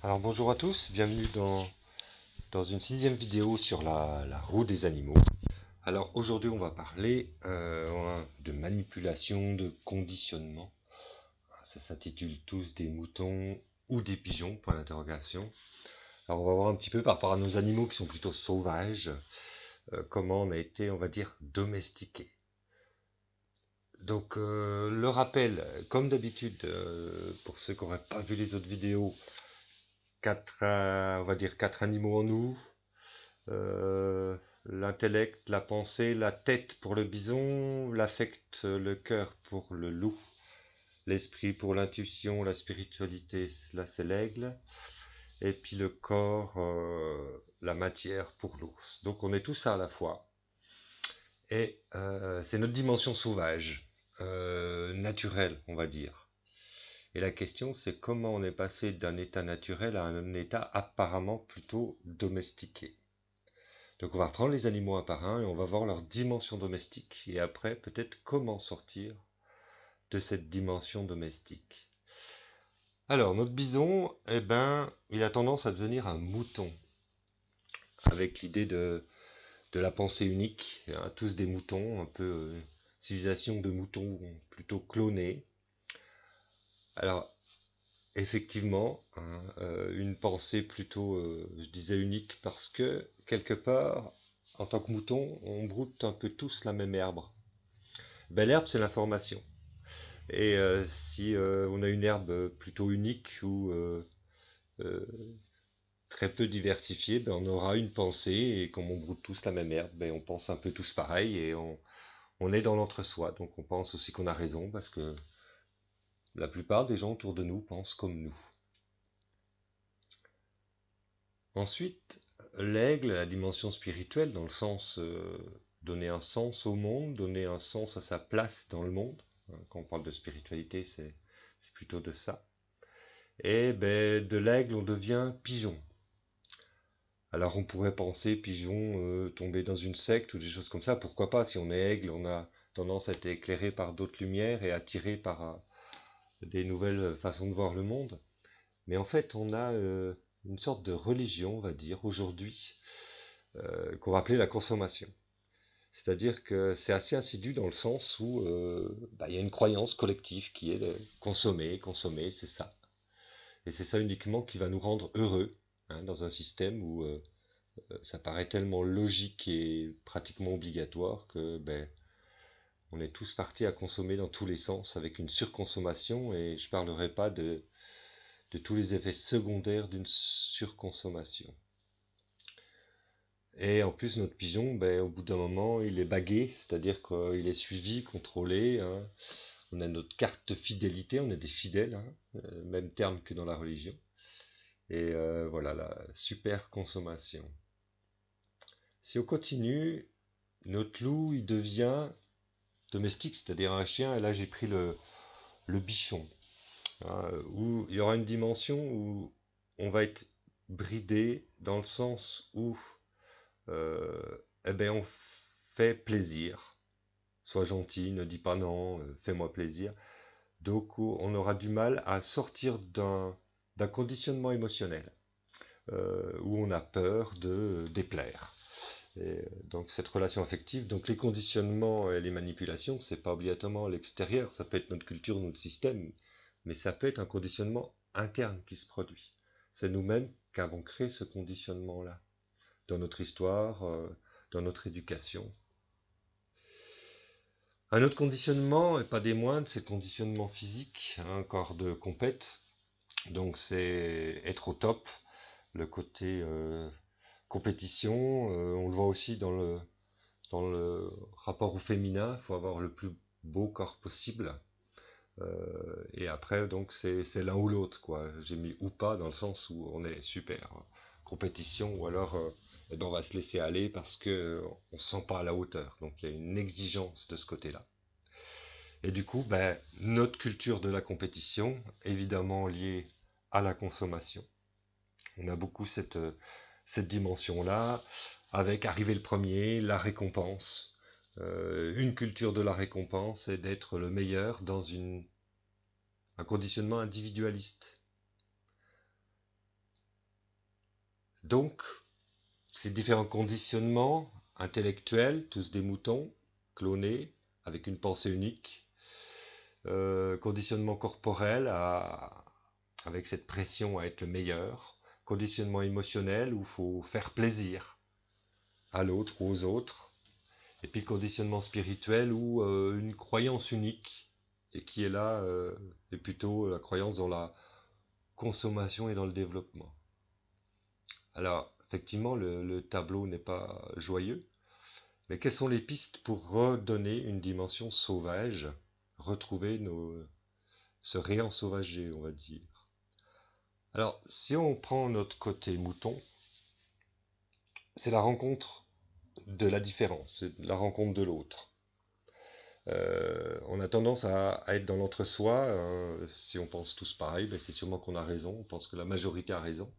Alors bonjour à tous, bienvenue dans une sixième vidéo sur la roue des animaux. Alors aujourd'hui on va parler de manipulation, de conditionnement. Ça s'intitule tous des moutons ou des pigeons, point d'interrogation. Alors on va voir un petit peu par rapport à nos animaux qui sont plutôt sauvages, comment on a été, on va dire, domestiqués. Donc le rappel, comme d'habitude, pour ceux qui n'auraient pas vu les autres vidéos, on va dire quatre animaux en nous. L'intellect, la pensée, la tête pour le bison, l'affect, le cœur pour le loup, l'esprit pour l'intuition, la spiritualité, là c'est l'aigle, et puis le corps, la matière pour l'ours. Donc on est tout ça à la fois. Et c'est notre dimension sauvage, naturelle, on va dire. Et la question, c'est comment on est passé d'un état naturel à un état apparemment plutôt domestiqué. Donc on va reprendre les animaux un par un et on va voir leur dimension domestique et après peut-être comment sortir de cette dimension domestique. Alors notre bison, eh ben, il a tendance à devenir un mouton avec l'idée de la pensée unique, hein, tous des moutons, un peu civilisation de moutons plutôt clonés. Alors effectivement, hein, une pensée plutôt, je disais unique parce que quelque part, en tant que mouton, on broute un peu tous la même herbe. Ben, l'herbe, c'est l'information. Et si on a une herbe plutôt unique ou euh, très peu diversifiée, ben, on aura une pensée, et comme on broute tous la même herbe, ben, on pense un peu tous pareil, et on est dans l'entre-soi. Donc on pense aussi qu'on a raison, parce que la plupart des gens autour de nous pensent comme nous. Ensuite, l'aigle, la dimension spirituelle, dans le sens donner un sens au monde, donner un sens à sa place dans le monde. Hein, quand on parle de spiritualité, c'est plutôt de ça. Et ben, de l'aigle, on devient pigeon. Alors on pourrait penser pigeon tomber dans une secte ou des choses comme ça. Pourquoi pas? Si on est aigle, on a tendance à être éclairé par d'autres lumières et attiré par des nouvelles façons de voir le monde. Mais en fait, on a une sorte de religion, on va dire, aujourd'hui, qu'on va appeler la consommation. C'est-à-dire que c'est assez insidieux dans le sens où bah, il y a une croyance collective qui est de consommer, consommer, c'est ça. Et c'est ça uniquement qui va nous rendre heureux, hein, dans un système où ça paraît tellement logique et pratiquement obligatoire que ben, on est tous partis à consommer dans tous les sens avec une surconsommation et je ne parlerai pas de tous les effets secondaires d'une surconsommation. Et en plus, notre pigeon, ben, au bout d'un moment, il est bagué, c'est-à-dire qu'il est suivi, contrôlé, hein. On a notre carte de fidélité, on est des fidèles, hein, même terme que dans la religion. Et voilà, la super consommation. Si on continue, notre loup, il devient domestique, c'est-à-dire un chien, et là j'ai pris le bichon, hein, où il y aura une dimension où on va être bridé dans le sens où eh ben, on fait plaisir. Sois gentil, ne dis pas non, fais-moi plaisir. Donc on aura du mal à sortir d'un conditionnement émotionnel où on a peur de déplaire. Et donc cette relation affective, donc les conditionnements et les manipulations, c'est pas obligatoirement à l'extérieur, ça peut être notre culture, notre système, mais ça peut être un conditionnement interne qui se produit. C'est nous-mêmes qui avons créé ce conditionnement-là, dans notre histoire, dans notre éducation. Un autre conditionnement, et pas des moindres, c'est le conditionnement physique, hein, corps de compète. Donc c'est être au top, le côté compétition, on le voit aussi dans le rapport au féminin, il faut avoir le plus beau corps possible. Et après, donc, c'est l'un ou l'autre, quoi. J'ai mis ou pas dans le sens où on est super compétition, ou alors eh ben, on va se laisser aller parce que on se sent pas à la hauteur. Donc il y a une exigence de ce côté-là. Et du coup, ben, notre culture de la compétition, évidemment liée à la consommation. On a beaucoup cette dimension-là, avec arriver le premier, la récompense, une culture de la récompense et d'être le meilleur dans un conditionnement individualiste. Donc, ces différents conditionnements intellectuels, tous des moutons, clonés, avec une pensée unique, conditionnement corporel avec cette pression à être le meilleur, conditionnement émotionnel où il faut faire plaisir à l'autre ou aux autres, et puis le conditionnement spirituel où une croyance unique, et qui est là, est plutôt la croyance dans la consommation et dans le développement. Alors, effectivement, le tableau n'est pas joyeux, mais quelles sont les pistes pour redonner une dimension sauvage, retrouver se réensauvager, on va dire. Alors, si on prend notre côté mouton, c'est la rencontre de la différence, c'est la rencontre de l'autre. On a tendance à être dans l'entre-soi. Si on pense tous pareil, ben c'est sûrement qu'on a raison. On pense que la majorité a raison.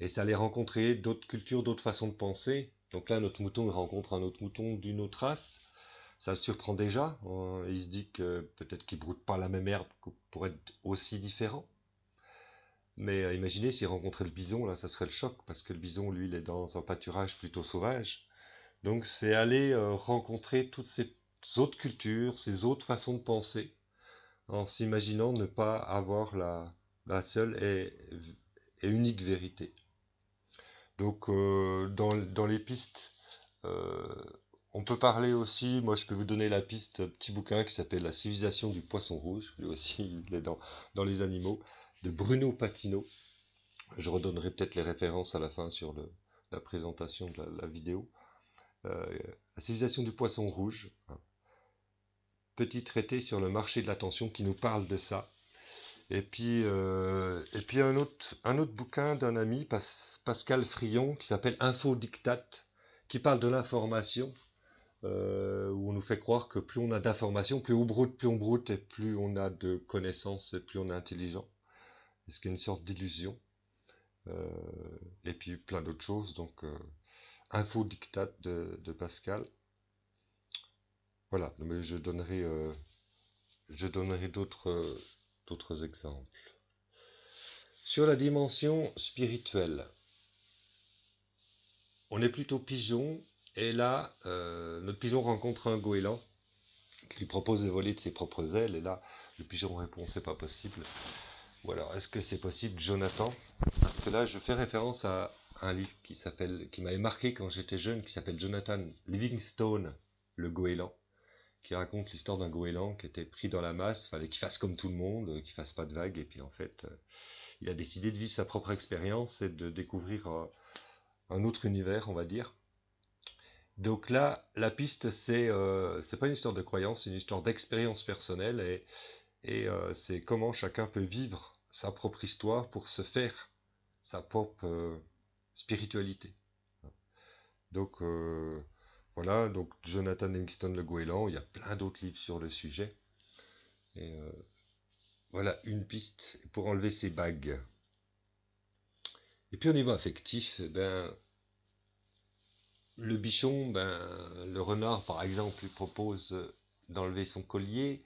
Et ça allait rencontrer d'autres cultures, d'autres façons de penser. Donc là, notre mouton il rencontre un autre mouton d'une autre race. Ça le surprend déjà. Il se dit que peut-être qu'il broute pas la même herbe pour être aussi différent. Mais imaginez s'il rencontrait le bison, là, ça serait le choc, parce que le bison, lui, il est dans un pâturage plutôt sauvage. Donc c'est aller rencontrer toutes ces autres cultures, ces autres façons de penser, en s'imaginant ne pas avoir la seule et unique vérité. Donc dans les pistes, euh, on peut parler aussi, moi je peux vous donner la piste, un petit bouquin qui s'appelle La civilisation du poisson rouge, lui aussi il est dans les animaux, de Bruno Patino. Je redonnerai peut-être les références à la fin sur la présentation de la vidéo. La civilisation du poisson rouge, hein. Petit traité sur le marché de l'attention qui nous parle de ça. Et puis un autre bouquin d'un ami, Pascal Frion, qui s'appelle Info Dictat, qui parle de l'information, où on nous fait croire que plus on a d'informations, plus on broute, et plus on a de connaissances, et plus on est intelligent. Ce qui est une sorte d'illusion. Euh, et puis plein d'autres choses. Donc, Info Dictat de Pascal. Voilà, mais je donnerai d'autres exemples. Sur la dimension spirituelle, on est plutôt pigeon, et là, notre pigeon rencontre un goéland qui lui propose de voler de ses propres ailes, et là, le pigeon répond c'est pas possible. Ou alors, est-ce que c'est possible, Jonathan? Parce que là, je fais référence à un livre qui m'avait marqué quand j'étais jeune, qui s'appelle Jonathan Livingstone, le goéland, qui raconte l'histoire d'un goéland qui était pris dans la masse, fallait qu'il fasse comme tout le monde, qu'il fasse pas de vagues, et puis en fait, il a décidé de vivre sa propre expérience et de découvrir un autre univers, on va dire. Donc là, la piste, c'est pas une histoire de croyance, c'est une histoire d'expérience personnelle et c'est comment chacun peut vivre sa propre histoire pour se faire sa propre spiritualité. Donc voilà, donc Jonathan Livingstone Le Goéland, il y a plein d'autres livres sur le sujet. Et voilà une piste pour enlever ces bagues. Et puis au niveau affectif, ben, le bichon, ben, le renard par exemple, lui propose d'enlever son collier,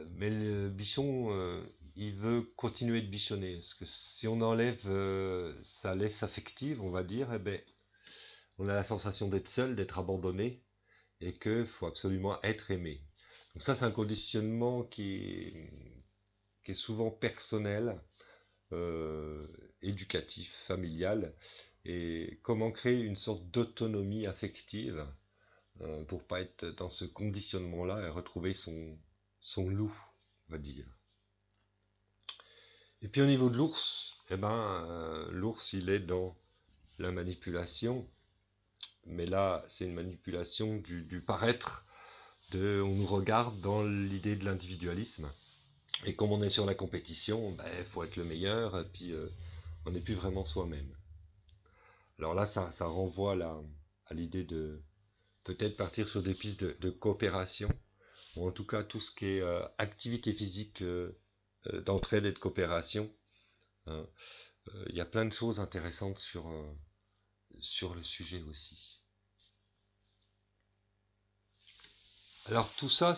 mais le bichon, il veut continuer de bichonner. Parce que si on enlève sa laisse affective, on va dire, eh ben, on a la sensation d'être seul, d'être abandonné, et qu'il faut absolument être aimé. Donc ça, c'est un conditionnement qui est souvent personnel, euh, éducatif, familial, et comment créer une sorte d'autonomie affective pour pas être dans ce conditionnement-là et retrouver son loup, on va dire. Et puis au niveau de l'ours, eh ben, l'ours il est dans la manipulation, mais là c'est une manipulation du paraître, on nous regarde dans l'idée de l'individualisme. Et comme on est sur la compétition, il faut être le meilleur, et puis on n'est plus vraiment soi-même. Alors là, ça renvoie à l'idée de peut-être partir sur des pistes de coopération, ou en tout cas tout ce qui est activité physique d'entraide et de coopération, hein. Il y a plein de choses intéressantes sur le sujet aussi. Alors tout ça,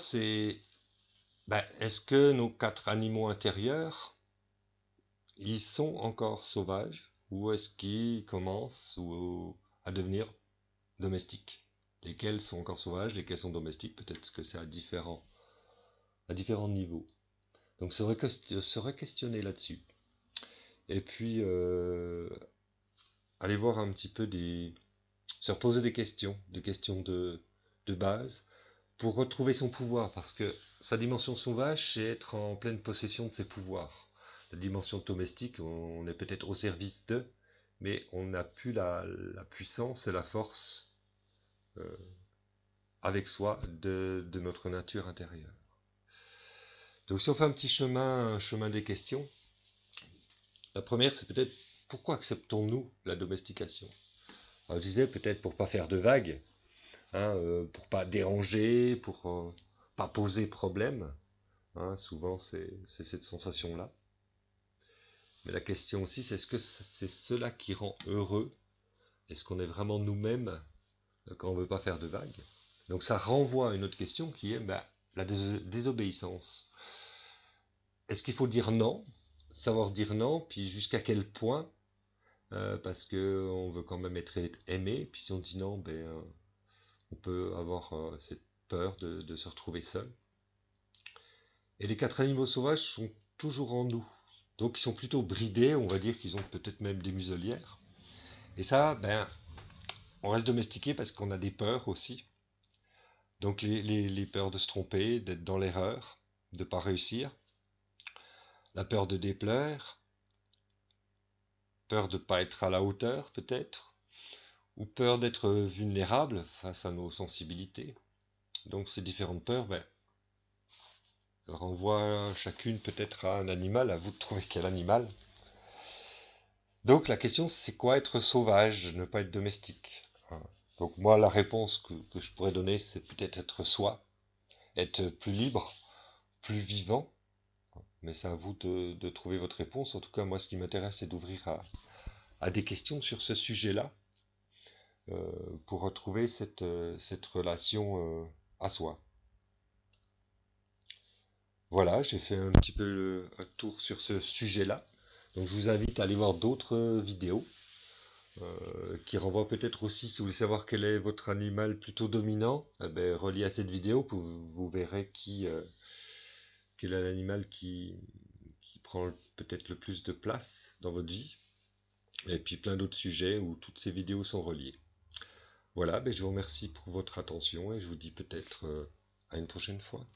est-ce que nos 4 animaux intérieurs, ils sont encore sauvages ou est-ce qu'ils commencent à devenir domestiques? Lesquels sont encore sauvages, lesquels sont domestiques? Peut-être que c'est à différents niveaux. Donc se re-questionner là-dessus. Et puis aller voir un petit peu se reposer des questions de base, pour retrouver son pouvoir, parce que sa dimension sauvage, c'est être en pleine possession de ses pouvoirs. La dimension domestique, on est peut-être au service d'eux, mais on n'a plus la puissance et la force euh, avec soi de notre nature intérieure. Donc si on fait un chemin des questions, la première c'est peut-être pourquoi acceptons-nous la domestication? Alors, je disais peut-être pour pas faire de vagues, hein, pour pas déranger, pour pas poser problème. Hein, souvent, c'est cette sensation-là. Mais la question aussi, c'est est-ce que c'est cela qui rend heureux? Est-ce qu'on est vraiment nous-mêmes quand on ne veut pas faire de vagues? Donc ça renvoie à une autre question qui est la désobéissance. Est-ce qu'il faut dire non? Savoir dire non, puis jusqu'à quel point? Parce qu'on veut quand même être aimé, puis si on dit non, on peut avoir cette peur de se retrouver seul. Et les quatre animaux sauvages sont toujours en nous. Donc ils sont plutôt bridés, on va dire qu'ils ont peut-être même des muselières. Et ça, on reste domestiqué parce qu'on a des peurs aussi. Donc les peurs de se tromper, d'être dans l'erreur, de ne pas réussir, la peur de déplaire, peur de ne pas être à la hauteur peut-être, ou peur d'être vulnérable face à nos sensibilités. Donc ces différentes peurs, elles renvoient chacune peut-être à un animal, à vous de trouver quel animal. Donc la question, c'est quoi être sauvage, ne pas être domestique? Hein. Donc moi, la réponse que je pourrais donner, c'est peut-être être soi, être plus libre, plus vivant, mais c'est à vous de trouver votre réponse. En tout cas, moi, ce qui m'intéresse, c'est d'ouvrir à des questions sur ce sujet-là, pour retrouver cette relation à soi. Voilà, j'ai fait un petit peu un tour sur ce sujet-là. Donc je vous invite à aller voir d'autres vidéos qui renvoie peut-être aussi, si vous voulez savoir quel est votre animal plutôt dominant, relié à cette vidéo, vous verrez quel est l'animal qui prend peut-être le plus de place dans votre vie, et puis plein d'autres sujets où toutes ces vidéos sont reliées. Voilà, je vous remercie pour votre attention et je vous dis peut-être à une prochaine fois.